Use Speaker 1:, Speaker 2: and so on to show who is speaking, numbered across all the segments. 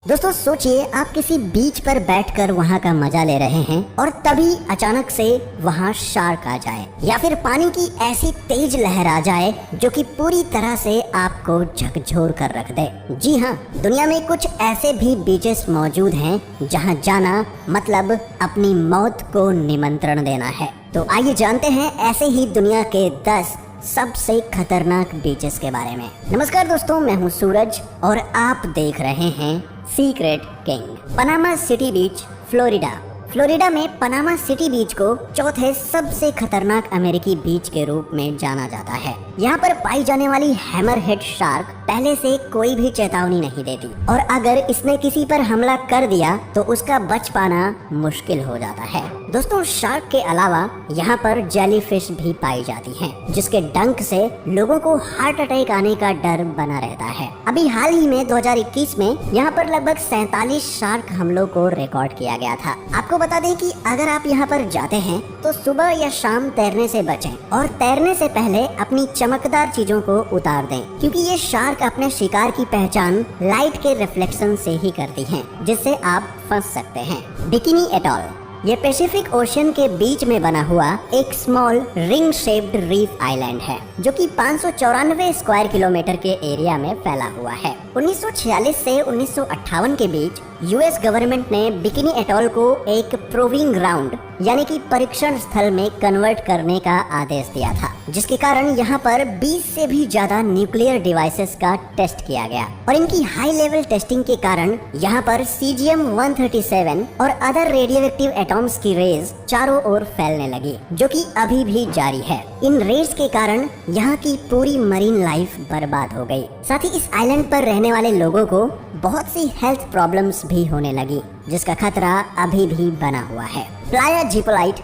Speaker 1: दोस्तों सोचिए आप किसी बीच पर बैठकर वहाँ का मजा ले रहे हैं और तभी अचानक से वहाँ शार्क आ जाए या फिर पानी की ऐसी तेज लहर आ जाए जो कि पूरी तरह से आपको झकझोर कर रख दे। जी हाँ, दुनिया में कुछ ऐसे भी बीचेस मौजूद हैं जहाँ जाना मतलब अपनी मौत को निमंत्रण देना है। तो आइए जानते हैं ऐसे ही दुनिया के 10 सबसे खतरनाक बीचेस के बारे में। नमस्कार दोस्तों, मैं हूँ सूरज और आप देख रहे हैं सीक्रेट किंग। पनामा सिटी बीच, फ्लोरिडा में पनामा सिटी बीच को चौथे सबसे खतरनाक अमेरिकी बीच के रूप में जाना जाता है। यहाँ पर पाई जाने वाली हैमरहेड शार्क पहले से कोई भी चेतावनी नहीं देती और अगर इसने किसी पर हमला कर दिया तो उसका बच पाना मुश्किल हो जाता है। दोस्तों, शार्क के अलावा यहाँ पर जेलीफिश भी पाई जाती हैं, जिसके डंक से लोगों को हार्ट अटैक आने का डर बना रहता है। अभी हाल ही में 2021 में यहाँ पर लगभग 47 शार्क हमलों को रिकॉर्ड किया गया था। आपको बता दें कि अगर आप यहाँ पर जाते हैं तो सुबह या शाम तैरने से बचें और तैरने से पहले अपनी चमकदार चीजों को उतार दें, क्योंकि ये शार्क अपने शिकार की पहचान लाइट के रिफ्लेक्शन से ही करती हैं, जिससे आप फंस सकते हैं। बिकिनी एटॉल, ये पैसिफिक ओशन के बीच में बना हुआ एक small ring shaped reef island है जो कि 594 स्क्वायर किलोमीटर के एरिया में फैला हुआ है। 1946 से 1958 के बीच यूएस गवर्नमेंट ने बिकिनी एटॉल को एक प्रूविंग ग्राउंड यानी कि परीक्षण स्थल में कन्वर्ट करने का आदेश दिया था, जिसके कारण यहाँ पर 20 से भी ज्यादा न्यूक्लियर डिवाइसेस का टेस्ट किया गया और इनकी हाई लेवल टेस्टिंग के कारण यहाँ पर सीजियम 137 और अदर रेडियोएक्टिव एटॉम्स की रेज चारों ओर फैलने लगी, जो कि अभी भी जारी है। इन रेज के कारण यहाँ की पूरी मरीन लाइफ बर्बाद हो गई। साथ ही इस आइलैंड पर रहने वाले लोगों को बहुत सी हेल्थ प्रॉब्लम्स भी होने लगी, जिसका खतरा अभी भी बना हुआ है। प्लाया जिपोलाइट,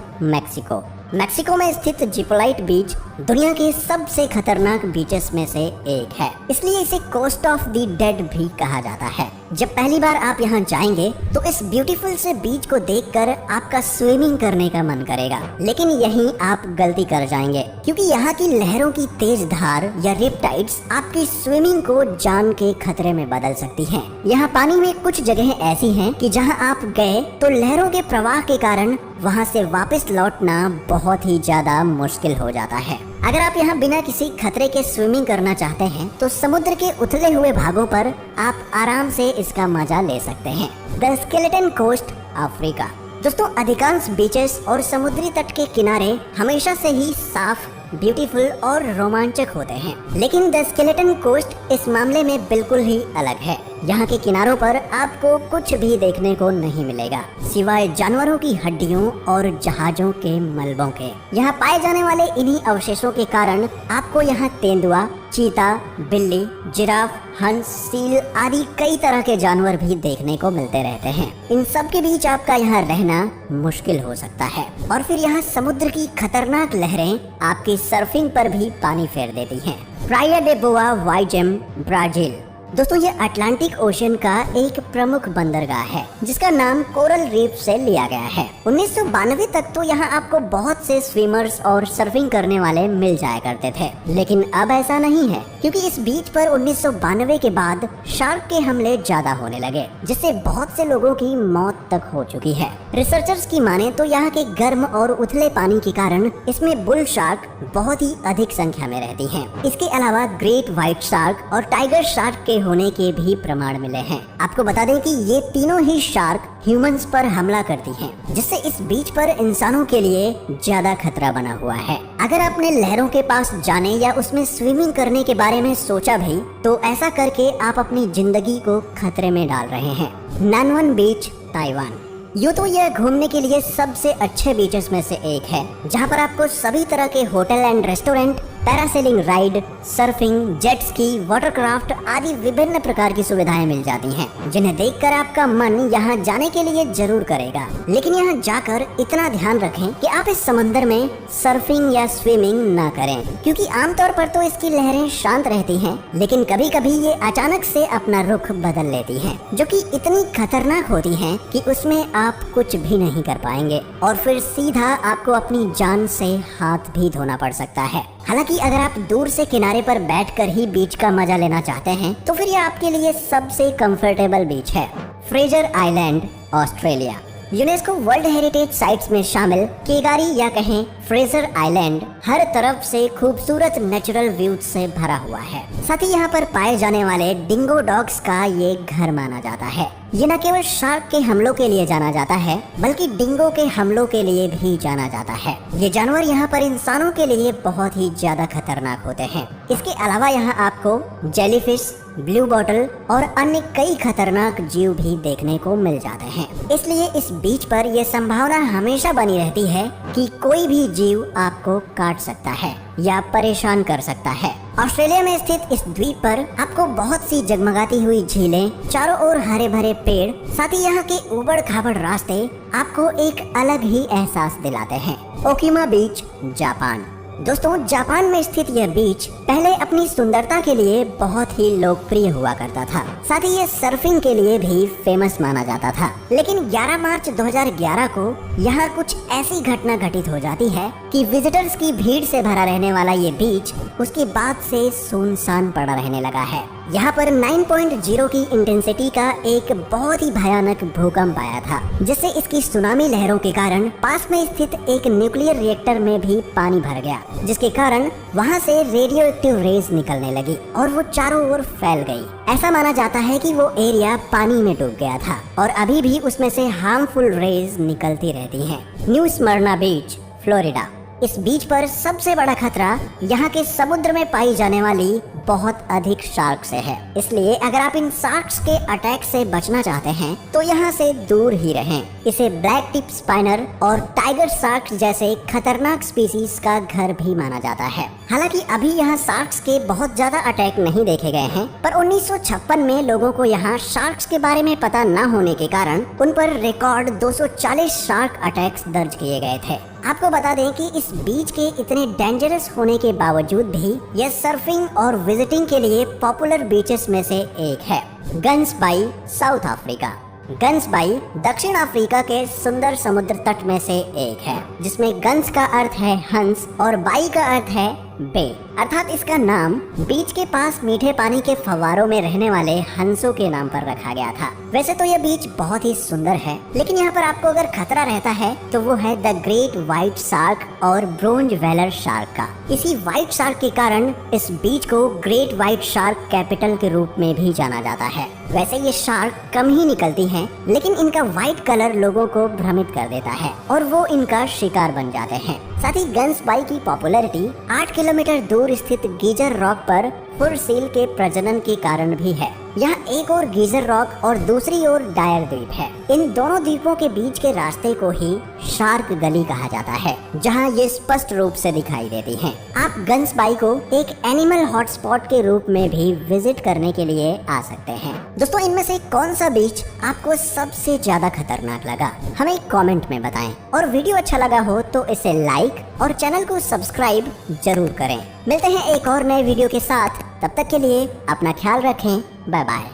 Speaker 1: मैक्सिको में स्थित जिपोलाइट बीच दुनिया के सबसे खतरनाक बीचेस में से एक है, इसलिए इसे कोस्ट ऑफ द डेड भी कहा जाता है। जब पहली बार आप यहाँ जाएंगे तो इस ब्यूटीफुल से बीच को देखकर आपका स्विमिंग करने का मन करेगा, लेकिन यहीं आप गलती कर जाएंगे, क्योंकि यहाँ की लहरों की तेज धार या रिपटाइड्स आपकी स्विमिंग को जान के खतरे में बदल सकती हैं। यहाँ पानी में कुछ जगहें ऐसी हैं कि जहाँ आप गए तो लहरों के प्रवाह के कारण वहाँ से वापस लौटना बहुत ही ज्यादा मुश्किल हो जाता है। अगर आप यहाँ बिना किसी खतरे के स्विमिंग करना चाहते हैं तो समुद्र के उथले हुए भागों पर आप आराम से इसका मजा ले सकते हैं। The skeleton coast, Africa. दोस्तों, अधिकांश बीचेस और समुद्री तट के किनारे हमेशा से ही साफ, ब्यूटीफुल और रोमांचक होते हैं, लेकिन द स्केलेटन कोस्ट इस मामले में बिल्कुल ही अलग है। यहाँ के किनारों पर आपको कुछ भी देखने को नहीं मिलेगा सिवाय जानवरों की हड्डियों और जहाजों के मलबों के। यहाँ पाए जाने वाले इन्हीं अवशेषों के कारण आपको यहाँ तेंदुआ, चीता, बिल्ली, जिराफ, हंस, सील आदि कई तरह के जानवर भी देखने को मिलते रहते हैं। इन सब के बीच आपका यहाँ रहना मुश्किल हो सकता है और फिर यहाँ समुद्र की खतरनाक लहरें आपकी सर्फिंग पर भी पानी फेर देती हैं। प्राया डे बोआ वाइजेम, ब्राजील। दोस्तों, ये अटलांटिक ओशन का एक प्रमुख बंदरगाह है जिसका नाम कोरल रीफ से लिया गया है। 1992 तक तो यहाँ आपको बहुत से स्विमर्स और सर्फिंग करने वाले मिल जाया करते थे, लेकिन अब ऐसा नहीं है, क्योंकि इस बीच पर 1992 के बाद शार्क के हमले ज्यादा होने लगे, जिससे बहुत से लोगों की मौत तक हो चुकी है। रिसर्चर्स की माने तो यहाँ के गर्म और उथले पानी के कारण इसमें बुल शार्क बहुत ही अधिक संख्या में रहती हैं। इसके अलावा ग्रेट व्हाइट शार्क और टाइगर शार्क के होने के भी प्रमाण मिले हैं। आपको बता दें कि ये तीनों ही शार्क ह्यूमंस पर हमला करती हैं, जिससे इस बीच पर इंसानों के लिए ज्यादा खतरा बना हुआ है। अगर आपने लहरों के पास जाने या उसमें स्विमिंग करने के बारे में सोचा भी तो ऐसा करके आप अपनी जिंदगी को खतरे में डाल रहे हैं। नानवन बीच, ताइवान। यूँ तो यह घूमने के लिए सबसे अच्छे बीचेस में से एक है, जहाँ पर आपको सभी तरह के hotel and restaurant, parasailing ride, surfing, jet ski, watercraft आदि विभिन्न प्रकार की सुविधाएं मिल जाती हैं, जिन्हें देखकर आपका मन यहाँ जाने के लिए जरूर करेगा। लेकिन यहाँ जाकर इतना ध्यान रखें कि आप इस समंदर में सर्फिंग या स्विमिंग ना करें, क्योंकि आमतौर पर तो इसकी लहरें शांत रहती हैं, लेकिन कभी कभी ये अचानक से अपना रुख बदल लेती हैं, जो कि इतनी खतरनाक होती हैं कि उसमें आप कुछ भी नहीं कर पाएंगे और फिर सीधा आपको अपनी जान से हाथ भी धोना पड़ सकता है। हालांकि अगर आप दूर से किनारे पर बैठकर ही बीच का मजा लेना चाहते हैं तो फिर ये आपके लिए सबसे कंफर्टेबल बीच है। Fraser island, Australia. UNESCO world heritage sites में शामिल केगारी या कहें फ्रेजर आइलैंड हर तरफ से खूबसूरत नेचुरल व्यूज से भरा हुआ है। साथ ही यहाँ पर पाए जाने वाले डिंगो डॉग्स का ये घर माना जाता है। ये न केवल शार्क के हमलों के लिए जाना जाता है बल्कि डिंगो के हमलों के लिए भी जाना जाता है। ये जानवर यहाँ पर इंसानों के लिए बहुत ही ज्यादा खतरनाक होते हैं। इसके अलावा यहाँ आपको जेलीफिश, ब्लू बॉटल और अन्य कई खतरनाक जीव भी देखने को मिल जाते हैं। इसलिए इस बीच पर यह संभावना हमेशा बनी रहती है कि कोई भी जीव आपको काट सकता है या परेशान कर सकता है। ऑस्ट्रेलिया में स्थित इस द्वीप पर आपको बहुत सी जगमगाती हुई झीलें, चारों ओर हरे भरे पेड़, साथ ही यहाँ के उबड़ खाबड़ रास्ते आपको एक अलग ही एहसास दिलाते हैं। ओकीमा बीच, जापान। दोस्तों, जापान में स्थित यह बीच पहले अपनी सुंदरता के लिए बहुत ही लोकप्रिय हुआ करता था। साथ ही ये सर्फिंग के लिए भी फेमस माना जाता था। लेकिन 11 मार्च 2011 को यहाँ कुछ ऐसी घटना घटित हो जाती है कि विजिटर्स की भीड़ से भरा रहने वाला ये बीच उसके बाद से सुनसान पड़ा रहने लगा है। यहाँ पर 9.0 की इंटेंसिटी का एक बहुत ही भयानक भूकंप आया था, जिससे इसकी सुनामी लहरों के कारण पास में स्थित एक न्यूक्लियर रिएक्टर में भी पानी भर गया, जिसके कारण वहाँ से रेडियो एक्टिव रेज निकलने लगी और वो चारों ओर फैल गई। ऐसा माना जाता है कि वो एरिया पानी में डूब गया था और अभी भी उसमें से हार्मफुल रेज निकलती रहती हैं। न्यू स्मरना बीच, फ्लोरिडा। इस बीच पर सबसे बड़ा खतरा यहाँ के समुद्र में पाई जाने वाली बहुत अधिक शार्क से है। इसलिए अगर आप इन शार्क्स के अटैक से बचना चाहते हैं तो यहाँ से दूर ही रहें। इसे ब्लैक टिप स्पाइनर और टाइगर शार्क जैसे खतरनाक स्पीसीज का घर भी माना जाता है। हालांकि अभी यहाँ शार्क्स के बहुत ज्यादा अटैक नहीं देखे गए हैं, पर 1956 में लोगों को यहाँ शार्क्स के बारे में पता न होने के कारण उन पर रिकॉर्ड 240 शार्क अटैक्स दर्ज किए गए थे। आपको बता दें कि इस बीच के इतने डेंजरस होने के बावजूद भी यह सर्फिंग और विजिटिंग के लिए पॉपुलर बीचेस में से एक है। Guns by, south Africa. Guns by दक्षिण अफ्रीका के सुंदर समुद्र तट में से एक है, जिसमें गन्स का अर्थ है हंस और बाई का अर्थ है बे, अर्थात इसका नाम बीच के पास मीठे पानी के फव्वारों में रहने वाले हंसों के नाम पर रखा गया था। वैसे तो यह बीच बहुत ही सुंदर है, लेकिन यहाँ पर आपको अगर खतरा रहता है तो वो है द ग्रेट व्हाइट शार्क और ब्रोंज वेलर शार्क का। इसी व्हाइट शार्क के कारण इस बीच को ग्रेट व्हाइट शार्क कैपिटल के रूप में भी जाना जाता है। वैसे ये शार्क कम ही निकलती हैं, लेकिन इनका व्हाइट कलर लोगों को भ्रमित कर देता है और वो इनका शिकार बन जाते हैं। साथ ही गन्स बाई की पॉपुलैरिटी 8 किलोमीटर दूर स्थित गीजर रॉक पर फुर सील के प्रजनन के कारण भी है। यहाँ एक और गीजर रॉक और दूसरी ओर डायर द्वीप है। इन दोनों द्वीपों के बीच के रास्ते को ही शार्क गली कहा जाता है, जहाँ ये स्पष्ट रूप से दिखाई देती हैं। आप गन्स बाई को एक एनिमल हॉटस्पॉट के रूप में भी विजिट करने के लिए आ सकते हैं। दोस्तों, इनमें से कौन सा बीच आपको सबसे ज्यादा खतरनाक लगा, हमें कमेंट में बताएं। और वीडियो अच्छा लगा हो तो इसे लाइक और चैनल को सब्सक्राइब जरूर करें। मिलते हैं एक और नए वीडियो के साथ, तब तक के लिए अपना ख्याल रखें। Bye bye.